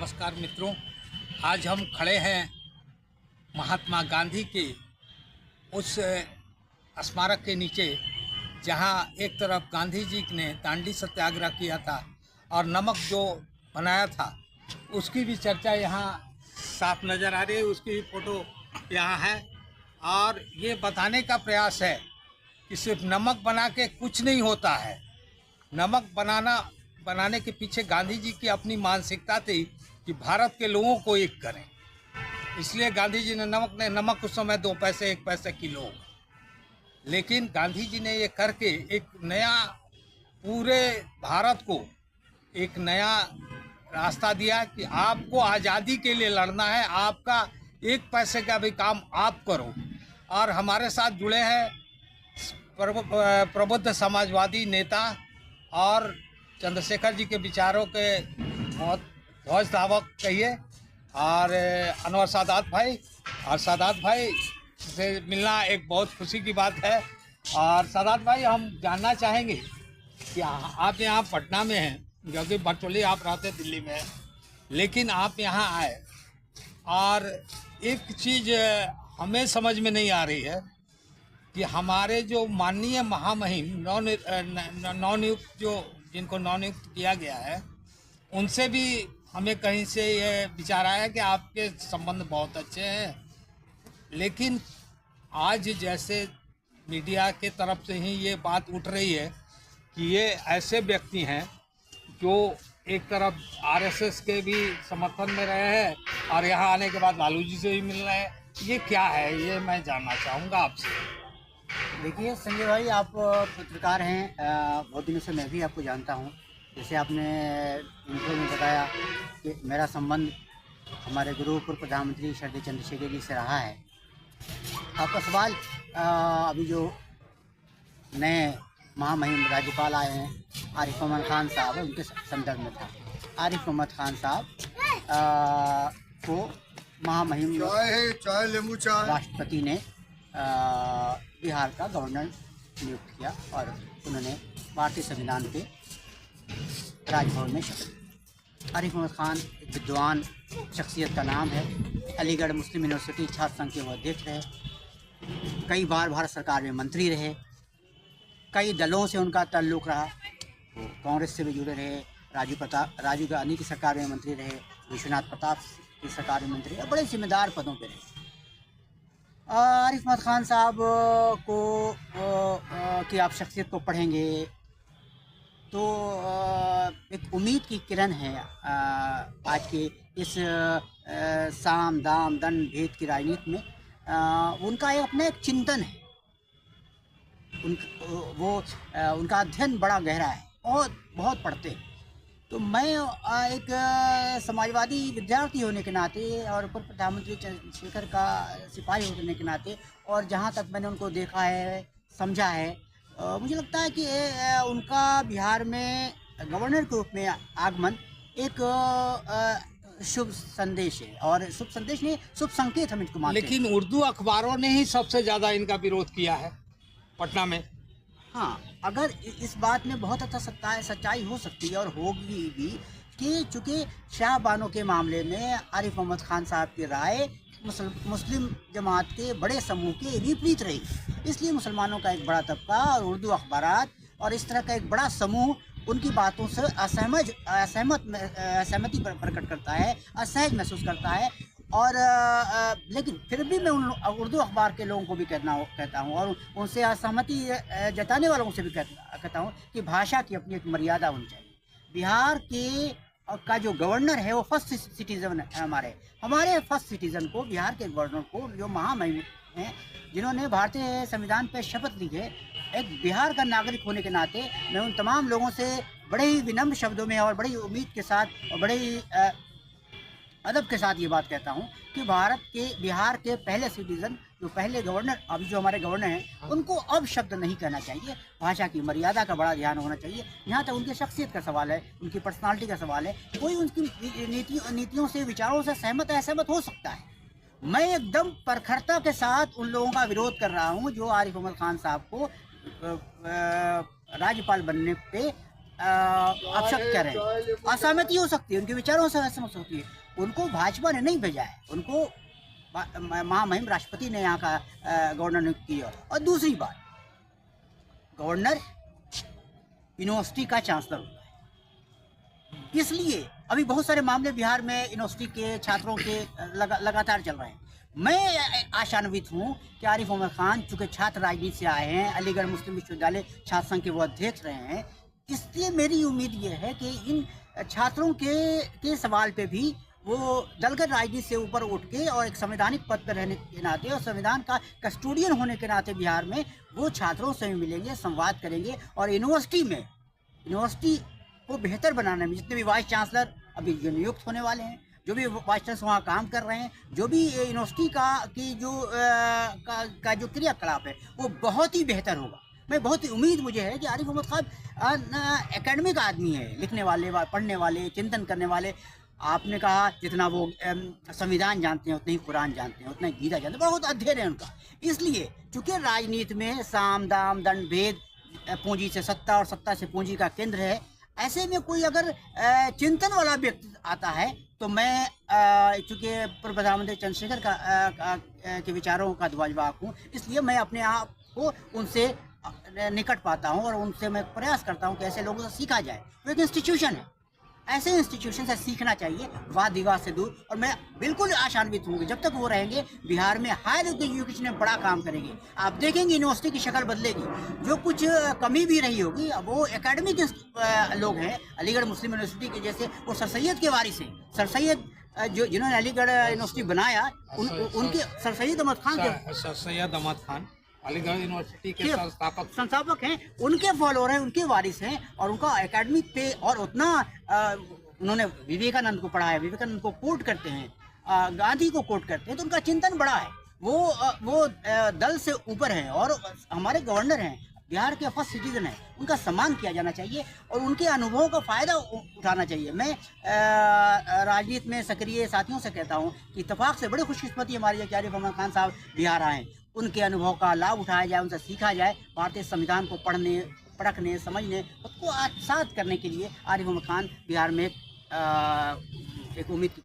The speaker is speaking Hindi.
नमस्कार मित्रों, आज हम खड़े हैं महात्मा गांधी के उस स्मारक के नीचे जहां एक तरफ गांधी जी ने दांडी सत्याग्रह किया था और नमक जो बनाया था उसकी भी चर्चा यहां साफ नज़र आ रही है। उसकी भी फ़ोटो यहाँ है और ये बताने का प्रयास है कि सिर्फ नमक बना के कुछ नहीं होता है। नमक बनाने के पीछे गांधी जी की अपनी मानसिकता थी कि भारत के लोगों को एक करें। इसलिए गांधी जी ने नमक उस समय 2 पैसे 1 पैसे किलो, लेकिन गांधी जी ने ये करके एक नया पूरे भारत को एक नया रास्ता दिया कि आपको आज़ादी के लिए लड़ना है, आपका 1 पैसे का भी काम आप करो। और हमारे साथ जुड़े हैं प्रबुद्ध समाजवादी नेता और चंद्रशेखर जी के विचारों के बहुत ध्वज धावक कहिए, और अनवर सादात भाई। और सादात भाई से मिलना एक बहुत खुशी की बात है। और सादात भाई, हम जानना चाहेंगे कि आप यहाँ पटना में हैं, क्योंकि वर्चुअली आप रहते दिल्ली में हैं, लेकिन आप यहाँ आए और एक चीज़ हमें समझ में नहीं आ रही है कि हमारे जो माननीय महामहिम नवनियुक्त जिनको नवनियुक्त किया गया है, उनसे भी हमें कहीं से ये विचार आया कि आपके संबंध बहुत अच्छे हैं, लेकिन आज जैसे मीडिया के तरफ से ही ये बात उठ रही है कि ये ऐसे व्यक्ति हैं जो एक तरफ आरएसएस के भी समर्थन में रहे हैं और यहाँ आने के बाद लालू जी से भी मिल रहे हैं। ये क्या है, ये मैं जानना चाहूँगा आपसे। देखिए संजय भाई, आप पत्रकार हैं, बहुत दिनों से मैं भी आपको जानता हूं। जैसे आपने इंट्रो में बताया कि मेरा संबंध हमारे गुरु पूर्व प्रधानमंत्री श्री चंद्रशेखर जी से रहा है। आपका सवाल अभी जो नए महामहिम राज्यपाल आए हैं आरिफ मोहम्मद खान साहब, उनके संदर्भ में था। आरिफ मोहम्मद खान साहब को महामहिम राष्ट्रपति ने बिहार का गवर्नर नियुक्त किया और उन्होंने भारतीय संविधान पे राजभवन में शपथ ली। आरिफ मोहम्मद खान एक विद्वान शख्सियत का नाम है। अलीगढ़ मुस्लिम यूनिवर्सिटी छात्र संघ के वो अध्यक्ष रहे, कई बार भारत सरकार में मंत्री रहे, कई दलों से उनका ताल्लुक़ रहा। वो कांग्रेस से भी जुड़े रहे, राजीव गांधी की सरकार में मंत्री रहे, विश्वनाथ प्रताप की सरकार में मंत्री रहे, बड़े जिम्मेदार पदों पर रहे। आरिफ मोहम्मद खान साहब को की आप शख्सियत को पढ़ेंगे तो एक उम्मीद की किरण है। आज के इस साम दाम दंड भेद की राजनीति में उनका अपना एक चिंतन है। उनका अध्ययन बड़ा गहरा है और बहुत पढ़ते हैं। तो मैं एक समाजवादी विद्यार्थी होने के नाते और पूर्व प्रधानमंत्री चंद्रशेखर का सिपाही होने के नाते, और जहाँ तक मैंने उनको देखा है, समझा है, मुझे लगता है कि उनका बिहार में गवर्नर के रूप में आगमन एक शुभ संदेश है, और शुभ संदेश नहीं, शुभ संकेत हम इसको मानते हैं। लेकिन उर्दू अखबारों ने ही सबसे ज़्यादा इनका विरोध किया है पटना में। हाँ, अगर इस बात में बहुत अच्छा सच्चाई हो सकती है और होगी भी कि चूँकि शाहबानों के मामले में आरिफ मोहम्मद खान साहब की राय मुस्लिम जमात के बड़े समूह के विपरीत रही, इसलिए मुसलमानों का एक बड़ा तबका और उर्दू अखबारात और इस तरह का एक बड़ा समूह उनकी बातों से असहमति प्रकट करता है, असहज महसूस करता है। और लेकिन फिर भी मैं उन उर्दू अखबार के लोगों को भी कहता हूँ और उनसे असहमति जताने वालों से भी कहता हूँ कि भाषा की अपनी एक मर्यादा होनी चाहिए। बिहार का जो गवर्नर है वो फर्स्ट सिटीज़न है। हमारे फर्स्ट सिटीज़न को, बिहार के गवर्नर को, जो महामहिम हैं जिन्होंने भारतीय संविधान पर शपथ ली है, एक बिहार का नागरिक होने के नाते मैं उन तमाम लोगों से बड़े ही विनम्र शब्दों में और बड़ी उम्मीद के साथ और बड़े ही अदब के साथ ये बात कहता हूँ कि बिहार के पहले सिटीज़न, जो पहले गवर्नर, अभी जो हमारे गवर्नर हैं, उनको अब शब्द नहीं कहना चाहिए। भाषा की मर्यादा का बड़ा ध्यान होना चाहिए। यहाँ तक उनकी शख्सियत का सवाल है, उनकी पर्सनालिटी का सवाल है। कोई उनकी नीतियों से, विचारों से सहमत असहमत हो सकता है। मैं एकदम प्रखरता के साथ उन लोगों का विरोध कर रहा हूँ जो आरिफ मोहम्मद खान साहब को राज्यपाल बनने पे अक्षत कह रहे हैं, असहमति हो सकती है, उनके विचारों से असहमति होती है। उनको भाजपा ने नहीं भेजा है, उनको महामहिम राष्ट्रपति ने यहाँ का गवर्नर नियुक्त किया। और दूसरी बात, गवर्नर यूनिवर्सिटी का चांसलर होता है, इसलिए अभी बहुत सारे मामले बिहार में यूनिवर्सिटी के छात्रों के लगातार चल रहे हैं। मैं आशान्वित हूँ कि आरिफ मोहम्मद खान चूँकि छात्र राजनीति से आए हैं, अलीगढ़ मुस्लिम विश्वविद्यालय छात्र संघ के वो अध्यक्ष रहे हैं, इसलिए मेरी उम्मीद ये है कि इन छात्रों के सवाल पे भी वो दलगत राजनीति से ऊपर उठ के और एक संवैधानिक पद पर रहने के नाते और संविधान का कस्टोडियन होने के नाते बिहार में वो छात्रों से भी मिलेंगे, संवाद करेंगे और यूनिवर्सिटी को बेहतर बनाने में जितने भी वाइस चांसलर अभी जो नियुक्त होने वाले हैं, जो भी वाइस चांसलर वहाँ काम कर रहे हैं, जो भी यूनिवर्सिटी का जो क्रियाकलाप है वो बहुत ही बेहतर होगा। मैं बहुत ही उम्मीद मुझे है कि आरिफ मोहम्मद खान एकेडमिक आदमी है, लिखने वाले, पढ़ने वाले, चिंतन करने वाले। आपने कहा जितना वो संविधान जानते हैं उतना ही कुरान जानते हैं, उतना ही गीता जानते हैं, बहुत अध्ययन है उनका। इसलिए चूँकि राजनीति में साम दाम दंड भेद, पूंजी से सत्ता और सत्ता से पूंजी का केंद्र है, ऐसे में कोई अगर चिंतन वाला व्यक्ति आता है तो मैं चूँकि पूर्व प्रधानमंत्री चंद्रशेखर के विचारों का दुआजवाक हूँ, इसलिए मैं अपने आप को उनसे निकट पाता हूँ और उनसे मैं प्रयास करता हूँ कि ऐसे लोगों से सीखा जाए। वो एक इंस्टीट्यूशन है, ऐसे इंस्टीट्यूशन से सीखना चाहिए, वाद विवाद से दूर। और मैं बिल्कुल आशान्वित हूँ कि जब तक वो रहेंगे बिहार में हायर एजुकेशन में बड़ा काम करेंगे। आप देखेंगे यूनिवर्सिटी की शक्ल बदलेगी। जो कुछ कमी भी रही होगी, अब वो एकेडमिक लोग हैं, अलीगढ़ मुस्लिम यूनिवर्सिटी के जैसे वो सर सैयद के वारिस हैं। सर सैयद जिन्होंने अलीगढ़ यूनिवर्सिटी बनाया, उनके सर सैयद अहमद खान अलीगढ़ यूनिवर्सिटी के संस्थापक हैं, उनके फॉलोअर हैं, उनके वारिस हैं। और उनका एकेडमिक पे और उतना उन्होंने विवेकानंद को पढ़ा है, विवेकानंद को कोट करते हैं, गांधी को कोट करते हैं, तो उनका चिंतन बड़ा है। वो दल से ऊपर हैं और हमारे गवर्नर हैं, बिहार के फर्स्ट सिटीजन हैं, उनका सम्मान किया जाना चाहिए और उनके अनुभवों का फ़ायदा उठाना चाहिए। मैं राजनीति में सक्रिय साथियों से कहता हूँ कि इत्तेफाक से बड़ी खुशकिस्मती हमारी है कि आरिफ मोहम्मद खान साहब बिहार आए, उनके अनुभव का लाभ उठाया जाए, उनसे सीखा जाए। भारतीय संविधान को पढ़ने, परखने, समझने, उसको आत्मसात करने के लिए आरिफ मोहम्मद खान बिहार में एक उम्मीद